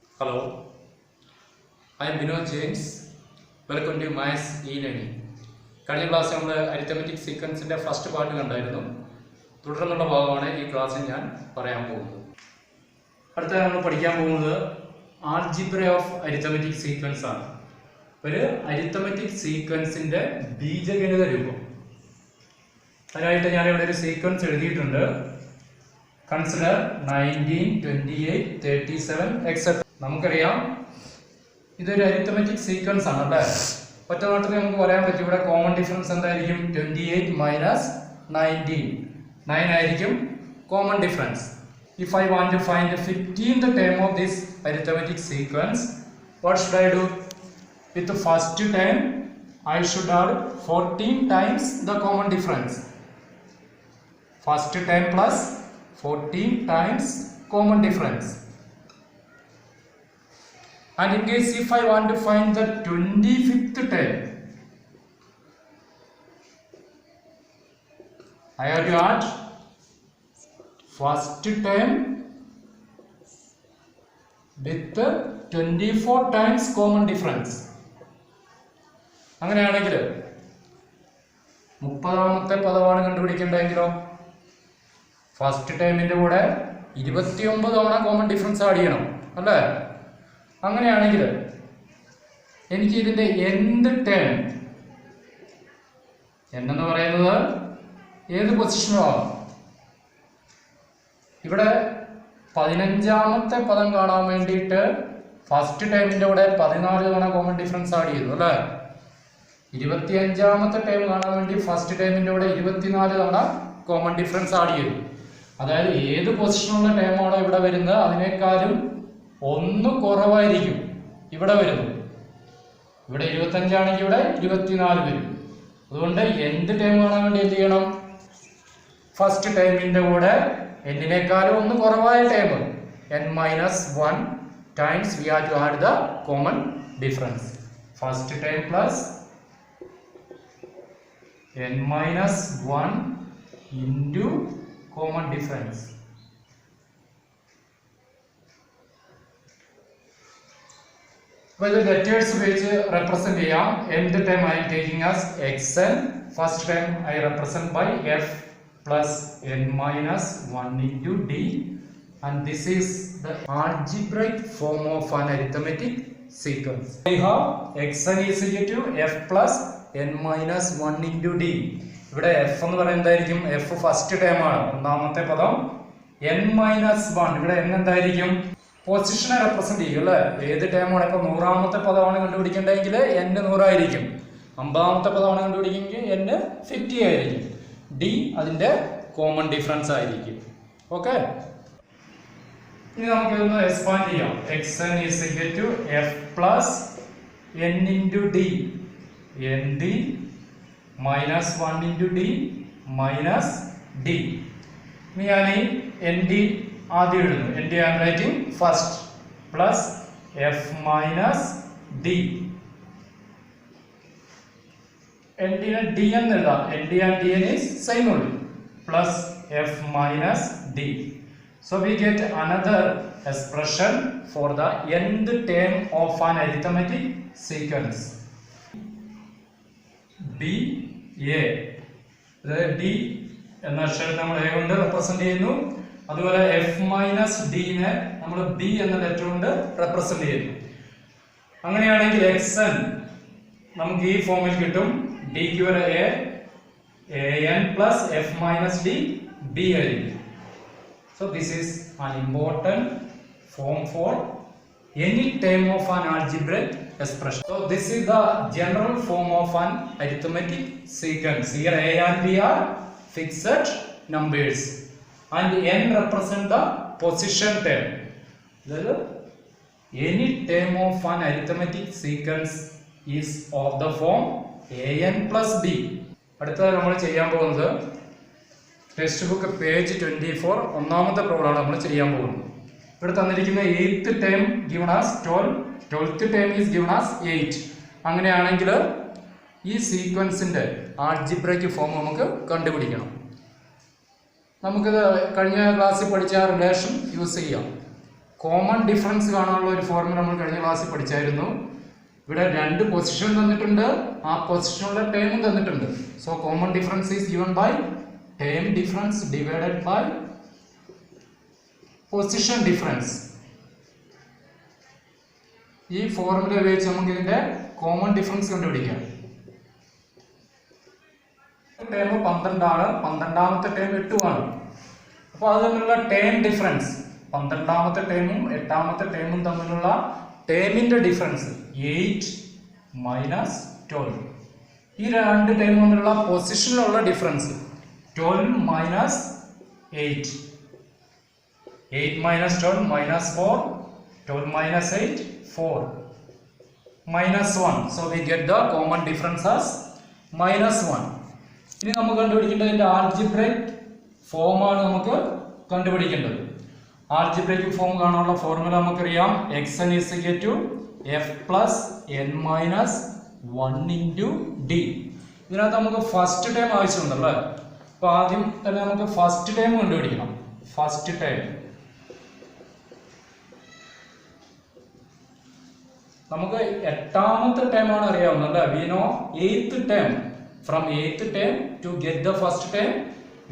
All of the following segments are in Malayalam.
Hello, I am Vinod James. Welcome to Maths e-learning. കഴിഞ്ഞ ക്ലാസ്സിൽ നമ്മൾ അരിത്തമെറ്റിക് സീക്വൻസിൻ്റെ ഫസ്റ്റ് പാർട്ട് കണ്ടായിരുന്നു. തുടർന്നുള്ള ഭാഗമാണ് ഈ ക്ലാസ്സിൽ ഞാൻ പറയാൻ പോകുന്നത്. അടുത്ത നമ്മൾ പഠിക്കാൻ പോകുന്നത് ആൾജിബ്ര ഓഫ് അരിത്തമെറ്റിക് സീക്വൻസ് ആണ്. ഒരു അരിത്തമെറ്റിക് സീക്വൻസിൻ്റെ ബീജഗണിത രൂപം. അതിനായിട്ട് ഞാനിവിടെ ഒരു സീക്വൻസ് എഴുതിയിട്ടുണ്ട്. Consider 19, 28, 37, etc. നമുക്കറിയാം ഇതൊരു അരിത്തമെറ്റിക് സീക്വൻസ് ആണ് അല്ലേ. ഒറ്റ നോട്ടത്തിൽ നമുക്ക് പറയാൻ പറ്റും ഇവിടെ കോമൺ ഡിഫറൻസ് എന്തായിരിക്കും? 28 മൈനസ് 19, 9 ആയിരിക്കും common difference. If I want to find the 15th term of this arithmetic sequence, what should I do? With the first term I should add 14 times the common difference. First term plus 14 times common difference. And in case if I want to find the 25th term, I have to add first term with the 24 times common difference. അങ്ങനെയാണെങ്കിൽ 30ാമത്തെ പദമാണ് കണ്ടുപിടിക്കേണ്ടതെങ്കിലോ ഫസ്റ്റ് ടൈമിൻ്റെ കൂടെ 29 തവണ കോമൺ ഡിഫറൻസ് ആഡ് ചെയ്യണം അല്ലേ. അങ്ങനെയാണെങ്കിൽ എനിക്ക് ഇതിൻ്റെ എന്ത് ടേം എന്നു പറയുന്നത് ഏത് പൊസിഷനോ ഇവിടെ 15ാമത്തെ പദം കാണാൻ വേണ്ടിയിട്ട് ഫസ്റ്റ് ടൈമിൻ്റെ കൂടെ 14 തവണ കോമൺ ഡിഫറൻസ് ആഡ് ചെയ്തു അല്ലേ. 25ാമത്തെ ടൈം കാണാൻ വേണ്ടി ഫസ്റ്റ് ടൈമിൻ്റെ കൂടെ 24 തവണ കോമൺ ഡിഫറൻസ് ആഡ് ചെയ്തു. അതായത് ഏത് പൊസിഷനുള്ള ടൈമാണോ ഇവിടെ വരുന്നത് അതിനേക്കാളും ഒന്ന് കുറവായിരിക്കും ഇവിടെ വരുന്നത്. ഇവിടെ 25 ആണെങ്കിൽ ഇവിടെ 24 വരും. അതുകൊണ്ട് എന്ത് ടൈം കാണാൻ വേണ്ടി എന്ത് ചെയ്യണം? ഫസ്റ്റ് ടൈമിൻ്റെ കൂടെ എന്നിനേക്കാളും ഒന്ന് കുറവായ time n-1 times we have to add the common difference. First time plus n-1 into common difference. Well, the letters which represent ചെയ്യാം. nth term I am taking as xn. First term I represent by f plus n-1 into d. And this is the algebraic form of an arithmetic sequence. I have xn is equal to f plus n-1 into d. ഇവിടെ എഫ് എന്ന് പറയുന്നത് എന്തായിരിക്കും? എഫ് ഫസ്റ്റ് ടൈം ആണ്, ഒന്നാമത്തെ പദം. n-1 ഇവിടെ n എന്തായിരിക്കും? പൊസിഷനെ റെപ്രസെന്റ് ചെയ്യും അല്ലേ. ഏത് ടൈമാണ് ഇപ്പൊ 100ാമത്തെ പദമാണ് കണ്ടുപിടിക്കേണ്ടതെങ്കിൽ n 100 ആയിരിക്കും. 50ാമത്തെ പദമാണ് കണ്ടുപിടിക്കുമെങ്കിൽ n 50 ആയിരിക്കും. d അതിന്റെ കോമൺ ഡിഫറൻസ് ആയിരിക്കും. ഓക്കെ, ഇനി നമുക്ക് ഇതൊന്ന് എക്സ്പാൻഡ് ചെയ്യാം. xn is equal to f plus n into d, nd minus 1 into d minus d. ഇനി ഞാൻ ഈ nd ആദ്യം എഴുതുന്നു. nd I am writing first plus f minus d. nd നെ d എന്ന് എഴുതാം. nd and dn is same only. Plus f minus d. So we get another expression for the nth term of an arithmetic sequence. b a. അതായത് d എന്ന അക്ഷരം നമ്മൾ a കൊണ്ട് റെപ്രസെന്റ് ചെയ്യുന്നു. അതുപോലെ എഫ് മൈനസ് ഡിനെ നമ്മൾ ബി എന്ന ലെറ്റർ കൊണ്ട് റെപ്രസെന്റ് ചെയ്യുന്നു. അങ്ങനെയാണെങ്കിൽ xn നമുക്ക് ഈ ഫോമിൽ കിട്ടും. ഡിക്ക് വരെ an plus F minus D B ആയിരിക്കും. So this is an important form for any term of an algebraic expression. So this is the general form of an arithmetic sequence. Here a and b are fixed numbers and n represent the position term. Any term of an arithmetic sequence is of the form an plus b. അടുത്തത് നമ്മൾ ചെയ്യാൻ പോകുന്നത് ടെക്സ്റ്റ് ബുക്ക് പേജ് 24 ഒന്നാമത്തെ പ്രോബ്ലമാണ് നമ്മൾ ചെയ്യാൻ പോകുന്നത്. ഇവിടെ തന്നിരിക്കുന്ന 8th term given as 12, 12th term is given as 8. അങ്ങനെയാണെങ്കിൽ ഈ സീക്വൻസിന്റെ ആൾജിബ്രയ്ക്ക് ഫോം നമുക്ക് കണ്ടുപിടിക്കണം. നമുക്കിത് കഴിഞ്ഞ ക്ലാസ്സിൽ പഠിച്ച റിലേഷൻ യൂസ് ചെയ്യാം. കോമൺ ഡിഫറൻസ് കാണാനുള്ള ഒരു ഫോർമുല നമ്മൾ കഴിഞ്ഞ ക്ലാസ്സിൽ പഠിച്ചായിരുന്നു. ഇവിടെ 2 പൊസിഷൻ തന്നിട്ടുണ്ട്, ആ പൊസിഷനുള്ള ടേമും തന്നിട്ടുണ്ട്. So common difference is given by term difference divided by position difference. ഈ ഫോർമുല ഉപയോഗിച്ച് നമുക്ക് ഇതിന്റെ കോമൺ ഡിഫറൻസ് കണ്ടുപിടിക്കാം. ടേം 12 ആണ്, 12ാമത്തെ ടേം 8 ആണ്. അപ്പോൾ അത് തമ്മിലുള്ള ടേം ഡിഫറൻസ്, 12ാമത്തെ ടേമും 8ാമത്തെ ടേമും തമ്മിലുള്ള ടേമിന്റെ ഡിഫറൻസ് 8 മൈനസ് 12. ഈ 2 ടേം തമ്മിലുള്ള പൊസിഷനിലുള്ള difference 12 minus 8. 8 minus 12 minus 4, 12 minus 8, 4, minus 1. So we get the common difference as minus 1. ഇനി നമുക്ക് കണ്ടുപിടിക്കേണ്ടതിന്റെ ആൾജിബ്രൈക് ഫോം ആണ് നമുക്ക് കണ്ടുപിടിക്കേണ്ടത്. ആൾജിബ്രൈക് ഫോം കാണാനുള്ള ഫോർമുല നമുക്കറിയാം. xn is equal to f plus n minus 1 into d. ഇതിനകത്ത് നമുക്ക് ഫസ്റ്റ് ടൈം ആവശ്യമുണ്ടല്ലേ. അപ്പൊ ആദ്യം തന്നെ നമുക്ക് ഫസ്റ്റ് ടൈം കണ്ടുപിടിക്കണം. ഫസ്റ്റ് ടൈം നമുക്ക് 8ാമത്തെ ടേം ആണ് അറിയാവുന്നത്. We know 8th term. From 8th term to get the first term,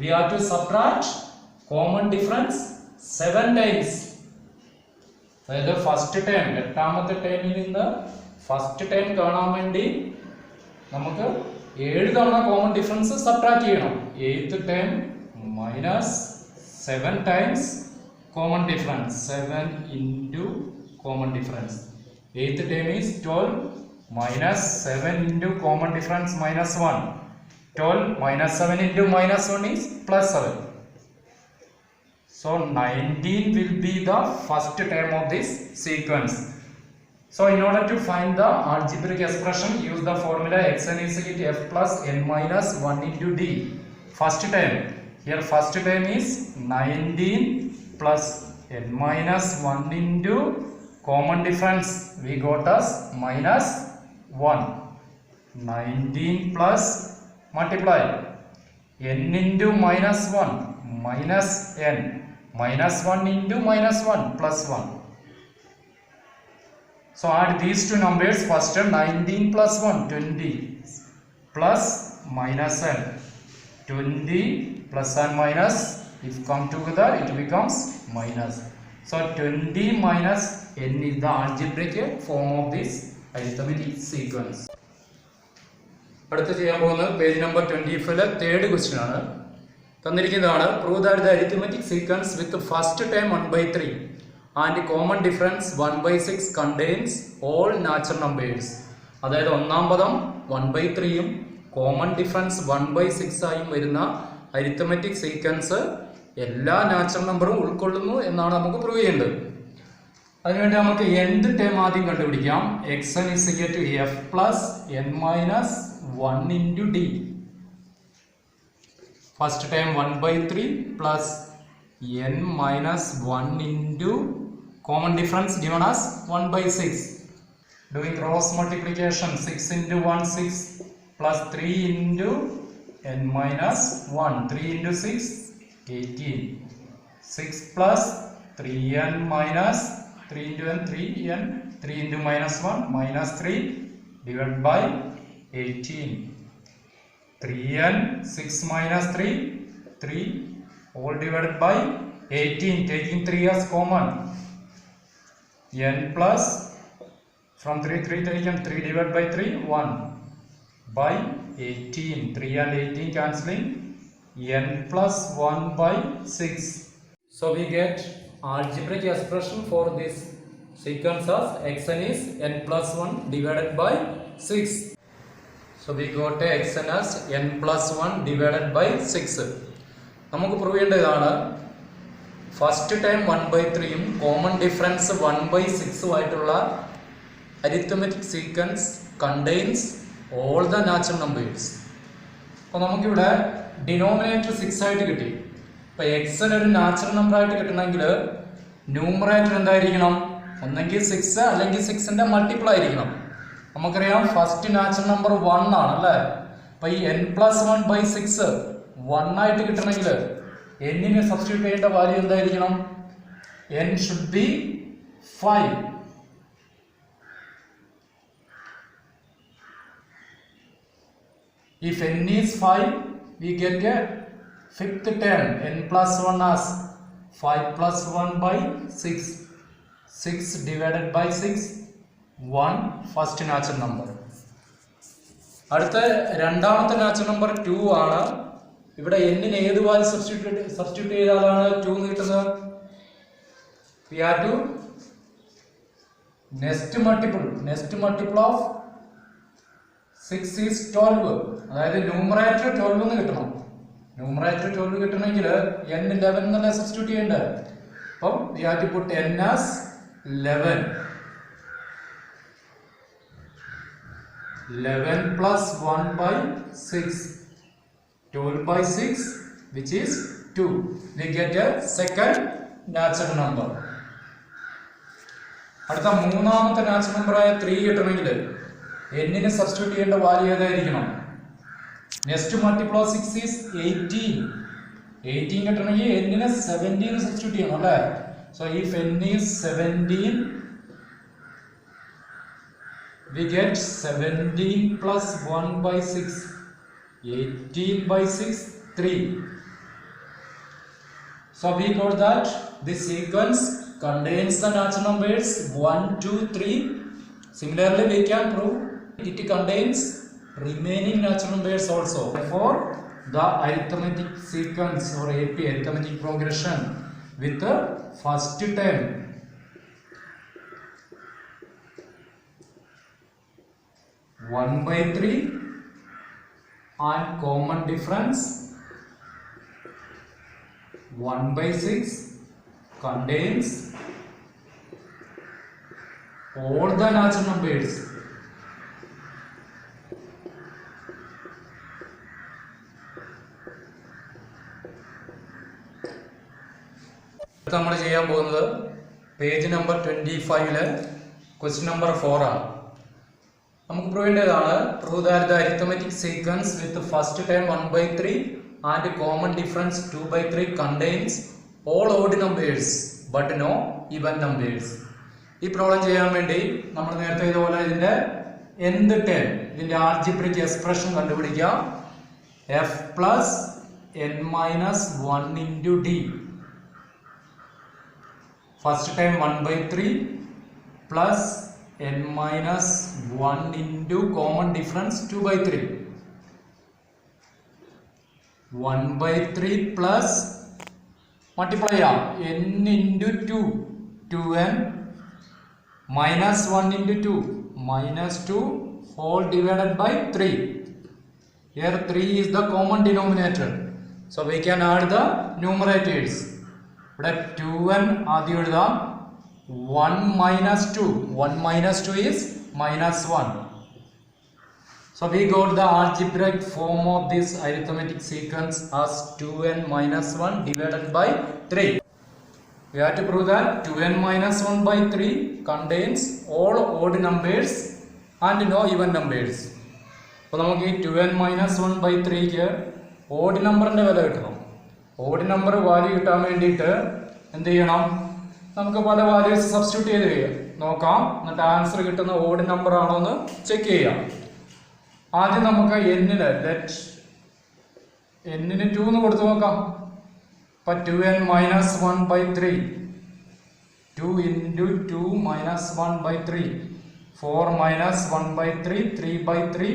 we have to subtract common difference 7 times. അതായത് ഫസ്റ്റ് ടേം 8ാമത്തെ ടേമിൽ നിന്ന് ഫസ്റ്റ് ടേം കാണാൻ വേണ്ടി നമുക്ക് 7 തവണ കോമൺ ഡിഫറൻസ് സബ്ട്രാക്ട് ചെയ്യണം. 8th term minus 7 times common difference, 7 into common difference. 8th term is 12 minus 7 into common difference minus 1. 12 minus 7 into minus 1 is plus 7. So 19 will be the first term of this sequence. So in order to find the algebraic expression, use the formula xn is equal to f plus n minus 1 into d. First term, here first term is 19 plus n minus 1 into common difference we got as minus 1. 19 plus multiply n into minus 1 minus n, minus 1 into minus 1 plus 1. So add these two numbers. First 19 plus 1 20 plus minus n, 20 plus and minus, if come together it becomes minus. So 20 minus n is the algebraic form of this arithmetic sequence. അടുത്ത ചെയ്യാൻ പോകുന്നത് പേജ് നമ്പർ 25-ലെ 3rd ക്വസ്റ്റ്യൻ ആണ്. തന്നിരിക്കുന്നതാണ് prove that the arithmetic sequence with first term 1/3 and common difference 1/6 contains all natural numbers. അതായത് ഒന്നാം പദം 1/3 കോമൺ ഡിഫറൻസ് 1/6 ആയും വരുന്ന അരിത്മെറ്റിക് സീക്വൻസ് എല്ലാ നാച്ചുറൽ നമ്പറും ഉൾക്കൊള്ളുന്നു എന്നാണ് നമുക്ക് പ്രൂവ് ചെയ്യേണ്ടത്. അതിനുവേണ്ടി നമുക്ക് nth ടേം ആദ്യം കണ്ടുപിടിക്കാം. xn is equal to f plus n minus 1 into d. First term 1/3 plus n minus 1 into common difference given as 1/6. Doing cross multiplication, 6 into 1 6 plus 3 into n minus 1, 3 into 6 18, 6 plus 3n minus 3 into n 3n, 3 into minus 1 minus 3 divided by 18, 3n 6 minus 3 3 all divided by 18, taking 3 as common, n plus from 3 taken 3 divided by 3 1 by 18, 3 and 18 cancelling, n plus 1 by 6. So we get algebraic expression for this sequence of xn is n plus 1 divided by 6. So we got xn as n plus 1 divided by 6. നമുക്ക് പ്രൂവ് ചെയ്യേണ്ടതാണ് ഫസ്റ്റ് ടൈം 1/3 കോമൺ ഡിഫറൻസ് 1/6 ആയിട്ടുള്ള arithmetic sequence contains all the natural numbers. അപ്പോൾ നമുക്കിവിടെ ഡിനോമിനേറ്റർ 6 ആയിട്ട് കിട്ടി. അപ്പോൾ xn ഒരു നാച്ചുറൽ നമ്പർ ആയിട്ട് കിട്ടണമെങ്കിൽ ന്യൂമറേറ്റർ എന്തായിരിക്കണം? ഒന്നെങ്കിൽ 6 അല്ലെങ്കിൽ 6ന്റെ മൾട്ടിപ്പിൾ ആയിരിക്കണം. നമുക്കറിയാം ഫസ്റ്റ് നാച്ചുറൽ നമ്പർ 1 ആണ് അല്ലേ. അപ്പോൾ ഈ n plus 1/6 1 ആയിട്ട് കിട്ടണമെങ്കിൽ എന്നിന് സബ്സ്റ്റിറ്റ്യൂട്ട് ചെയ്യേണ്ട വാല്യൂ എന്തായിരിക്കണം? n should be 5. If n is 5, we get a fifth term, n plus 1 as 5 plus 1 by 6. 6 divided by 6, 1, first natural number. അടുത്ത രണ്ടാമത്തെ നാച്ചുറൽ നമ്പർ 2 ആണ്. ഇവിടെ n-ന് ഏത് വാല്യൂ സബ്സ്റ്റിറ്റ്യൂട്ട് ചെയ്താലാണ് 2 എന്ന് കിട്ടുന്നത്? We have to next multiple of 6 is 12. അതായത് ന്യൂമറേറ്റർ 12 എന്ന് കിട്ടണം. ന്യൂമറേറ്റർ 12 കിട്ടണമെങ്കിൽ n 11 എന്നല്ലേ സബ്സ്റ്റിറ്റ്യൂട്ട് ചെയ്യേണ്ടത്. അപ്പം we have to put n as 11. 11 plus 1 by 6. 12 by 6, which is 2. We get a second natural number. അടുത്ത മൂന്നാമത്തെ നാച്ചുറൽ നമ്പറായ 3 കിട്ടണമെങ്കിൽ n-ന് സബ്സ്റ്റിറ്റ്യൂട്ട് ചെയ്യേണ്ട വാല്യൂ ഏതായിരിക്കണം? Next multiple of 6 is 18. 18 കിട്ടണമെങ്കിൽ n-ന് 17 സബ്സ്റ്റിറ്റ്യൂട്ട് ചെയ്യണം അല്ലേ? So if n is 17, we get 17 plus 1 by 6. 18 by 6, 3. So we got that this sequence contains the natural numbers 1, 2, 3. Similarly, we can prove it contains remaining natural numbers also. Therefore, the arithmetic sequence or AP, arithmetic progression, with the first term (1 by 3) and common difference 1 by 6 contains all the natural numbers. നമ്മൾ ചെയ്യാൻ പോകുന്നത് പേജ് നമ്പർ 25-ലെ ക്വസ്റ്റ്യൻ നമ്പർ 4 ആണ്. നമുക്ക് പ്രൂവ് ചെയ്യേണ്ടതാണ് prove that the arithmetic sequence with the first term 1 by 3 and common difference 2 by 3 contains all odd numbers but no even numbers. ഈ പ്രോബ്ലം ചെയ്യാൻ വേണ്ടി നമ്മൾ നേരത്തെ ഇതുപോലെ ഇതിന്റെ nth term, ഇതിന്റെ ആൾജിബ്രിക് എക്സ്പ്രഷൻ കണ്ടുപിടിക്കാം. f plus n minus 1 into d. First term 1 by 3 plus n minus 1 into common difference 2 by 3. 1 by 3 plus multiply n into 2, 2n minus 1 into 2, minus 2 whole divided by 3. Here 3 is the common denominator. So we can add the numerators. ഇവിടെ 2n ആദ്യം എഴുതാം. 1 minus 2. 1 minus 2 is minus 1. So we got the algebraic form of this arithmetic sequence as 2n minus 1 divided by 3. We have to prove that 2n minus 1 by 3 contains all odd numbers and no even numbers. അപ്പോൾ നമുക്ക് ഈ 2n minus 1 by 3ക്ക് ഓഡ് നമ്പറിൻ്റെ വില കിട്ടണം. ഓഡ് നമ്പർ വാല്യൂ കിട്ടാൻ വേണ്ടിയിട്ട് എന്ത് ചെയ്യണം? നമുക്ക് പല വാല്യൂസ് സബ്സ്റ്റിറ്റ്യൂട്ട് ചെയ്ത് നോക്കാം. എന്നിട്ട് ആൻസർ കിട്ടുന്ന ഓഡ് നമ്പർ ആണോ എന്ന് ചെക്ക് ചെയ്യാം. ആദ്യം നമുക്ക് n-ന് 2 എന്ന് കൊടുത്തു നോക്കാം. അപ്പം 2n minus 1 by 3. 2 into 2 minus 1 by 3. 4 minus 1 by 3. 3 by 3.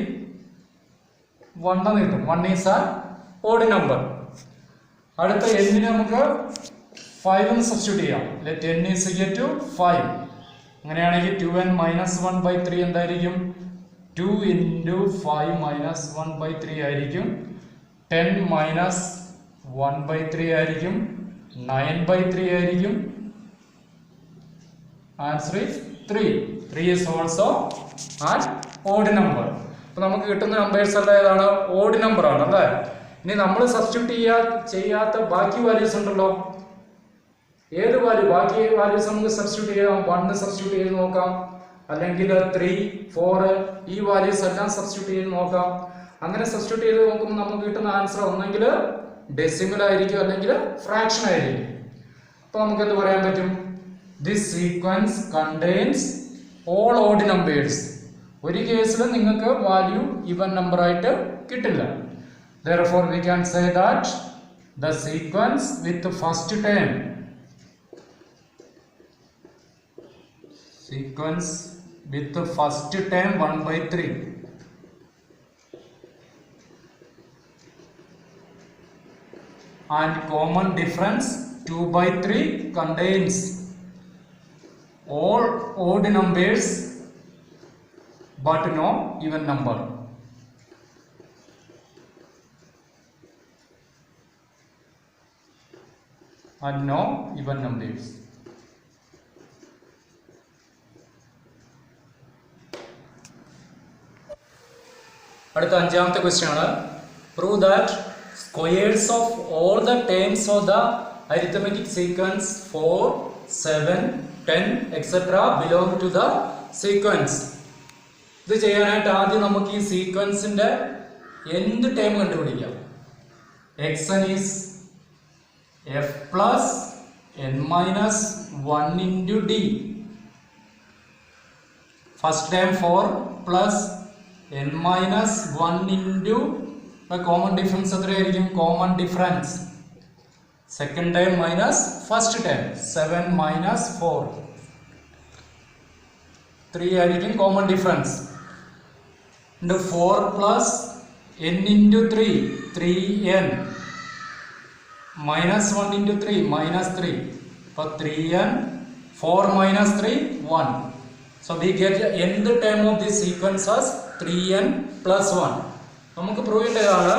1 എന്ന് കിട്ടും. 1 is a odd number. അടുത്ത n-ന് നമുക്ക് 5 എന്ന് സബ്സ്റ്റിറ്റ്യൂട്ട് ചെയ്യാം. let n is equal to 5. അങ്ങനെയാണെങ്കിൽ 2n minus 1 by 3 എന്തായിരിക്കും? 2 into 5 minus 1 by 3 ആയിരിക്കും. 10 minus 1 by 3 ആയിരിക്കും. 9 by 3 ആയിരിക്കും. Answer is 3. 3 is also an odd number. അപ്പോൾ നമുക്ക് കിട്ടുന്ന നമ്പേഴ്സ് എല്ലാം ഏതാണ്? ഓഡ് നമ്പർ ആണ് അല്ലേ? ഇനി നമ്മൾ സബ്സ്റ്റിറ്റ്യൂട്ട് ചെയ്യാത്ത ബാക്കി വാല്യൂസ് ഉണ്ടല്ലോ. ഏത് വാല്യൂ? ബാക്കി വാല്യൂസ് നമുക്ക് സബ്സ്റ്റിറ്റ്യൂട്ട് ചെയ്യാം. 1 സബ്സ്റ്റിറ്റ്യൂട്ട് ചെയ്ത് നോക്കാം, അല്ലെങ്കിൽ 3, 4 ഈ വാല്യൂസ് എല്ലാം സബ്സ്റ്റിറ്റ്യൂട്ട് ചെയ്ത് നോക്കാം. അങ്ങനെ സബ്സ്റ്റിറ്റ്യൂട്ട് ചെയ്ത് നോക്കുമ്പോൾ നമുക്ക് കിട്ടുന്ന ആൻസർ ഒന്നെങ്കിൽ ഡെസിമൽ ആയിരിക്കും അല്ലെങ്കിൽ ഫ്രാക്ഷൻ ആയിരിക്കും. അപ്പോൾ നമുക്ക് എന്ത് പറയാൻ പറ്റും? this sequence contains all odd numbers. ഒരു കേസിലും നിങ്ങൾക്ക് വാല്യൂ ഈവൻ നമ്പർ ആയിട്ട് കിട്ടില്ല. Therefore we can say that the sequence with the first term (1 by 3) and common difference 2 by 3 contains all odd numbers but no even number. And no even numbers. അടുത്ത അഞ്ചാമത്തെ ക്വസ്റ്റ്യൻ ആണ്. Prove that squares of all the terms of the arithmetic sequence 4, 7, 10 etc. belong to the sequence. ഇത് ചെയ്യാനായിട്ട് ആദ്യം നമുക്ക് ഈ സീക്വൻസിന്റെ എന്ത് ടേം കണ്ടുപിടിക്കാം. xn is f plus n minus 1 into d. First term 4 plus n minus 1 into the common difference എത്രയായിരിക്കും? common difference. Second term minus first term 7 minus 4 3 ആയിരിക്കും common difference. into 4 plus n into 3 3n minus 1 into 3 minus 3. For 3n 4 minus 3 1. So we get the nth term of this sequence as 3n plus 1. നമുക്ക് പ്രൂവ് ചെയ്യേണ്ടതാണ്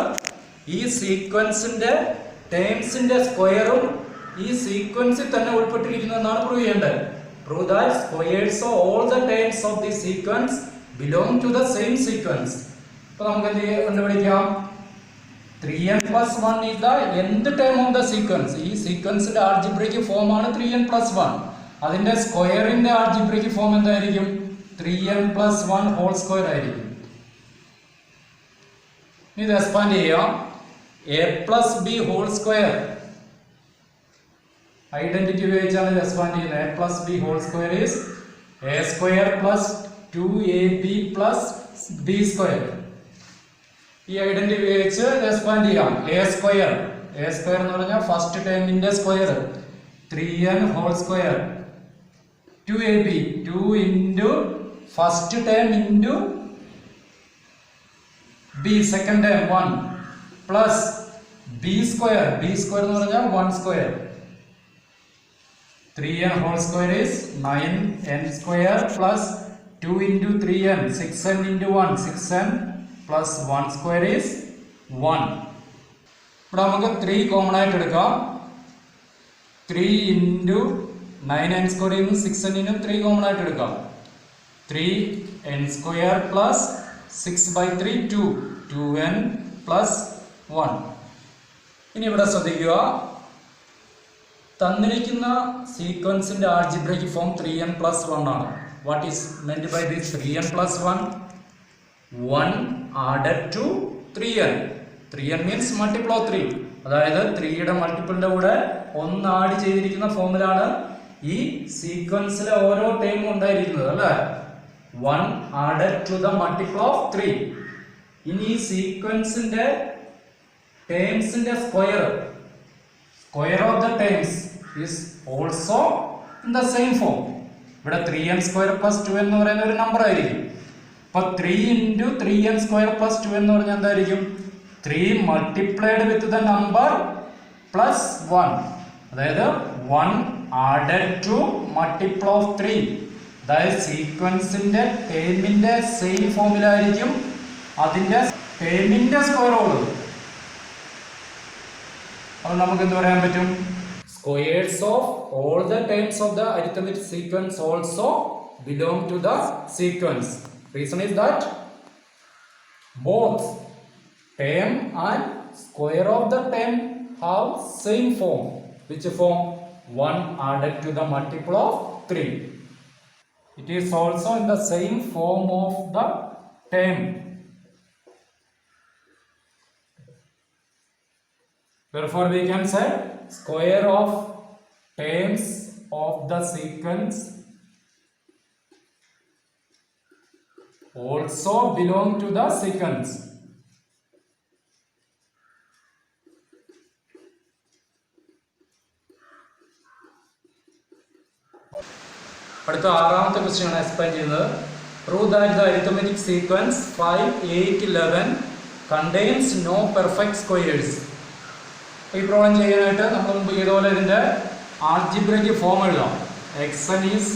ഈ സീക്വൻസിന്റെ ടേംസിന്റെ സ്ക്വയറും ഈ സീക്വൻസിൽ തന്നെ ഉൾപ്പെട്ടിരിക്കുന്നതെന്നാണ് പ്രൂവ് ചെയ്യേണ്ടത്. Prove that squares of all the terms of the sequence belong to the same sequence. അപ്പോൾ നമുക്ക് എന്ത് കണ്ടുപിടിക്കാം? 3n plus 1 is the nth term of the sequence. ഈ സീക്വൻസിന്റെ ആൾജിബ്രയ്ക്ക് ഫോം ആണ് 3n plus 1. അതിന്റെ സ്ക്വയറിന്റെ ആൾജിബ്രയ്ക്ക് ഫോം എന്തായിരിക്കും? 3n plus 1 ഹോൾ സ്ക്വയർ ആയിരിക്കും. ഇത് എക്സ്പാൻഡ് ചെയ്യാം. a plus b whole square identity ഉപയോഗിച്ചാണ് ഇത് എക്സ്പാൻഡ് ചെയ്യുന്നത്. a plus b whole square is a square plus 2ab plus b square. ഈ ഐഡന്റിറ്റി ഉപയോഗിച്ച് എക്സ്പാൻഡ് ചെയ്യാം. a സ്ക്വയർ എന്ന് പറഞ്ഞാൽ ഫസ്റ്റ് ടേമിന്റെ square 3n whole square 2ab 2 into first term into b second term 1 plus b square എന്ന് പറഞ്ഞാൽ 1 square 3n whole square is 9n square plus 2 into 3n 6n into 1 6n plus 1 square is 1. ഇവിടെ നമുക്ക് 3 കോമൺ ആയിട്ട് എടുക്കാം. 3 into 9n square in 6n into 3 common ആയിട്ട് എടുക്കാം. 3n square plus 6 by 3 2 2n plus 1. ഇനി ഇവിടെ ശ്രദ്ധിക്കുക, തന്നിരിക്കുന്ന സീക്വൻസിന്റെ ആൾജിബ്രയ്ക്ക് ഫോം 3n plus 1 ആണ്. What is meant by this 3n plus 1? 1 added to 3n. 3n means multiple of 3. അതായത് 3യുടെ മൾട്ടിപ്പിളിന്റെ കൂടെ 1 ആഡ് ചെയ്തിരിക്കുന്ന ഫോമിലാണ് ഈ സീക്വൻസിലെ ഓരോ ടേമും ഉണ്ടായിരിക്കുന്നത് അല്ലേ. 1 added to the multiple of 3. ഇനി ഈ സീക്വൻസിന്റെ ടേംസിന്റെ square of the terms is also in the same form. ഇവിടെ 3n സ്ക്വയർ പ്ലസ് 2 എന്ന് പറയുന്ന ഒരു നമ്പർ ആയിരിക്കും. അപ്പൊ 3 into 3n സ്ക്വയർ പ്ലസ് 2 എന്ന് പറഞ്ഞാൽ എന്തായിരിക്കും? 3 multiplied with the number plus 1. അതായത് 1 added to multiple of 3. അതായത് സീക്വൻസിന്റെ ടേമിന്റെ സെയിം ഫോമിലായിരിക്കും അതിന്റെ ടേമിന്റെ സ്ക്വയർ ഉള്ളത്. അപ്പോൾ നമുക്ക് എന്ത് പറയാൻ പറ്റും? Squares of all the terms of the arithmetic sequence also belong to the sequence. Reason is that both term and square of the term have same form. Which form? 1 added to the multiple of 3. It is also in the same form of the term. Therefore we can say square of terms of the sequence also belong to the sequence. അടുത്ത ആറാമത്തെ ക്വസ്റ്റ്യൻ ആണ് എക്സ്പ്ലെയിൻ ചെയ്യുന്നത്. Prove that the arithmetic sequence 5, 8, 11 contains no perfect squares. ഈ പ്രോബ്ലം ചെയ്യാനായിട്ട് നമ്മൾ മുമ്പ് ചെയ്തപോലെ ഇതിന്റെ ആൾജിബ്രയ്ക്ക് ഫോം എഴുതാം. xn is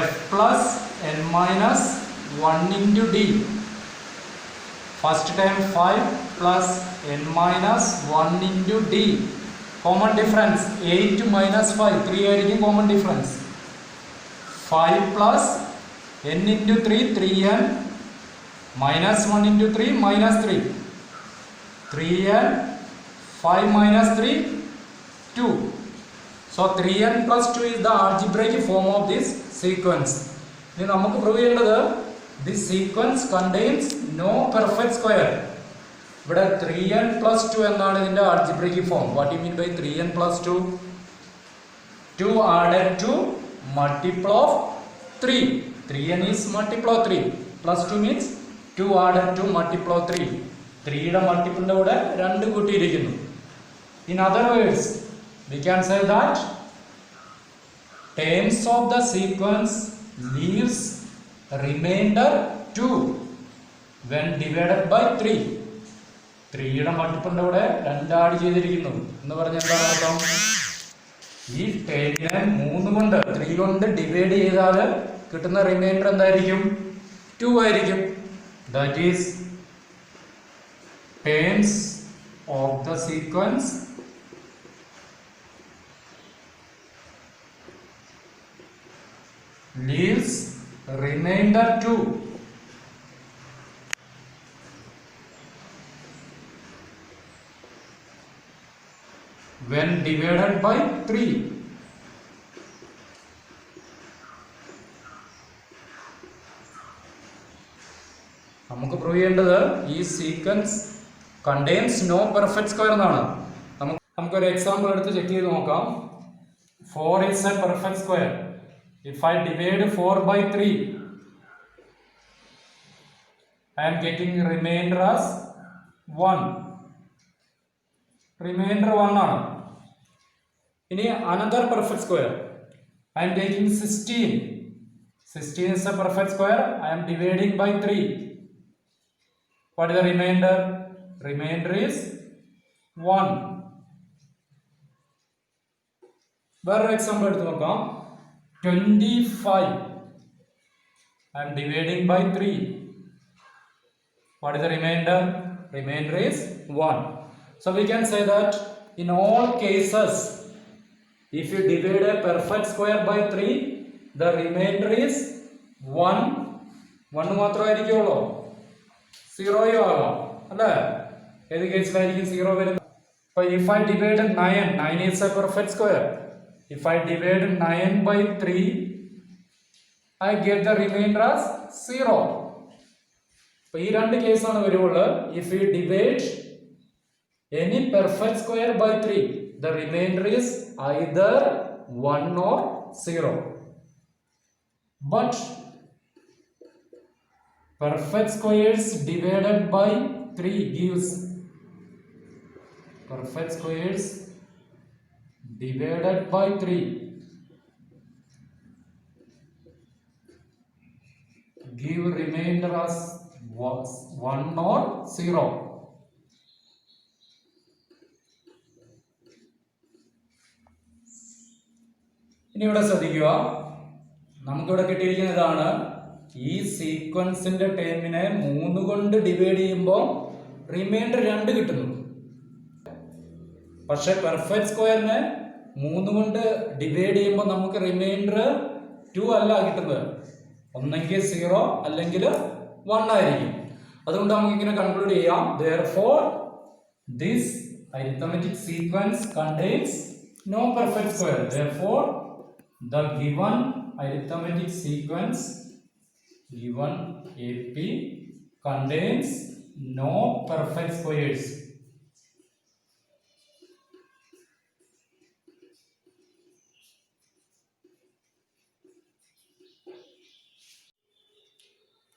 f plus n minus 1 into d. First time 5 plus n minus 1 into d. Common difference 8 minus 5 3 ആയിരിക്കും common difference. 5 plus n into 3 3n minus 1 into 3 minus 3 3n 5 minus 3 2. So 3n plus 2 is the algebraic form of this sequence. ഇനി നമുക്ക് പ്രൂവ് ചെയ്യേണ്ടത് this sequence contains no perfect square. ഇവിടെ 3n plus 2 എന്നാണ് ഇതിന്റെ algebraic form. What do you mean by 3n plus 2? 2 added to multiple of 3. 3n is multiple of 3 plus 2 means 2 added to multiple of 3. 3 യുടെ മൾട്ടിപ്പിളിന്റെ കൂടെ 2 കൂട്ടിയിരിക്കുന്നു. In other words, we can say that terms of the sequence leaves remainder 2 when divided by 3. 3 യുടെ മൾട്ടിപ്പിളിന്റെ കൂടെ 2 ആഡ് ചെയ്തിരിക്കുന്നു എന്ന് പറഞ്ഞാൽ എന്താണ് അർത്ഥം? ഈ ടേമിനെ 3 കൊണ്ട് 3 കൊണ്ട് ഡിവൈഡ് ചെയ്താൽ കിട്ടുന്ന റിമൈൻഡർ എന്തായിരിക്കും? 2 ആയിരിക്കും. That is terms of the sequence leaves remainder 2 when divided by 3. നമുക്ക് പ്രൂവ് ചെയ്യേണ്ടത് ഈ sequence contains no perfect square എന്നാണ്. നമുക്കൊരു എക്സാമ്പിൾ എടുത്ത് ചെക്ക് ചെയ്ത് നോക്കാം. 4 is a perfect square. If I divide 4 by 3, I am getting remainder as 1. Remainder 1 ആണ്. ഇനി another perfect square. I am taking 16. 16 is a perfect square. I am dividing by 3. What is the remainder? Remainder is 1. വേറൊരു എക്സാമ്പിൾ എടുത്ത് നോക്കാം. 25. I am dividing by 3. What is the remainder? Remainder is 1. So we can say that in all cases, if you divide a perfect square by 3, the remainder is 1. 1 മാത്രമായിരിക്കുമല്ലോ, 0 ആകാം അല്ലേ? ഏത് കേസിലായിരിക്കും 0 വരുന്നത്? അപ്പോൾ if I divide 9 is a perfect square. If I divide 9 by 3, I get the remainder as 0. അപ്പോൾ ഈ രണ്ട് കേസാണ് വരുവുള്ളത്. If you divide any perfect square by 3, the remainder is either 1 or 0. But perfect squares divided by 3 gives perfect squares divided by 3 give remainder as 1 or 0. ഇനി ഇവിടെ ശ്രദ്ധിക്കുക, നമുക്കിവിടെ കിട്ടിയിരിക്കുന്നതാണ് ഈ സീക്വൻസിന്റെ ടേമിനെ 3 കൊണ്ട് ഡിവൈഡ് ചെയ്യുമ്പോൾ റിമൈൻഡർ 2 കിട്ടുന്നു. പക്ഷെ പെർഫെക്റ്റ് സ്ക്വയറിനെ 3 കൊണ്ട് ഡിവൈഡ് ചെയ്യുമ്പോൾ നമുക്ക് റിമൈൻഡർ 2 അല്ല കിട്ടുന്നത്, ഒന്നെങ്കിൽ 0 അല്ലെങ്കിൽ 1 ആയിരിക്കും. അതുകൊണ്ട് നമുക്ക് ഇങ്ങനെ കൺക്ലൂഡ് ചെയ്യാം. Therefore, this arithmetic sequence contains no perfect square. Therefore, the given arithmetic sequence given AP contains no perfect squares.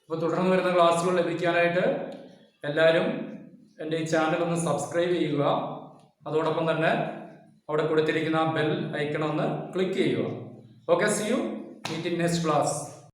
അപ്പോൾ തുടർന്ന് വരുന്ന ക്ലാസ്സുകൾ ലഭിക്കാനായിട്ട് എല്ലാവരും എൻ്റെ ഈ ചാനൽ ഒന്ന് സബ്സ്ക്രൈബ് ചെയ്യുക. അതോടൊപ്പം തന്നെ അവിടെ കൊടുത്തിരിക്കുന്ന ബെൽ ഐക്കൺ ഒന്ന് ക്ലിക്ക് ചെയ്യുക. Okay, see you, meet in next class.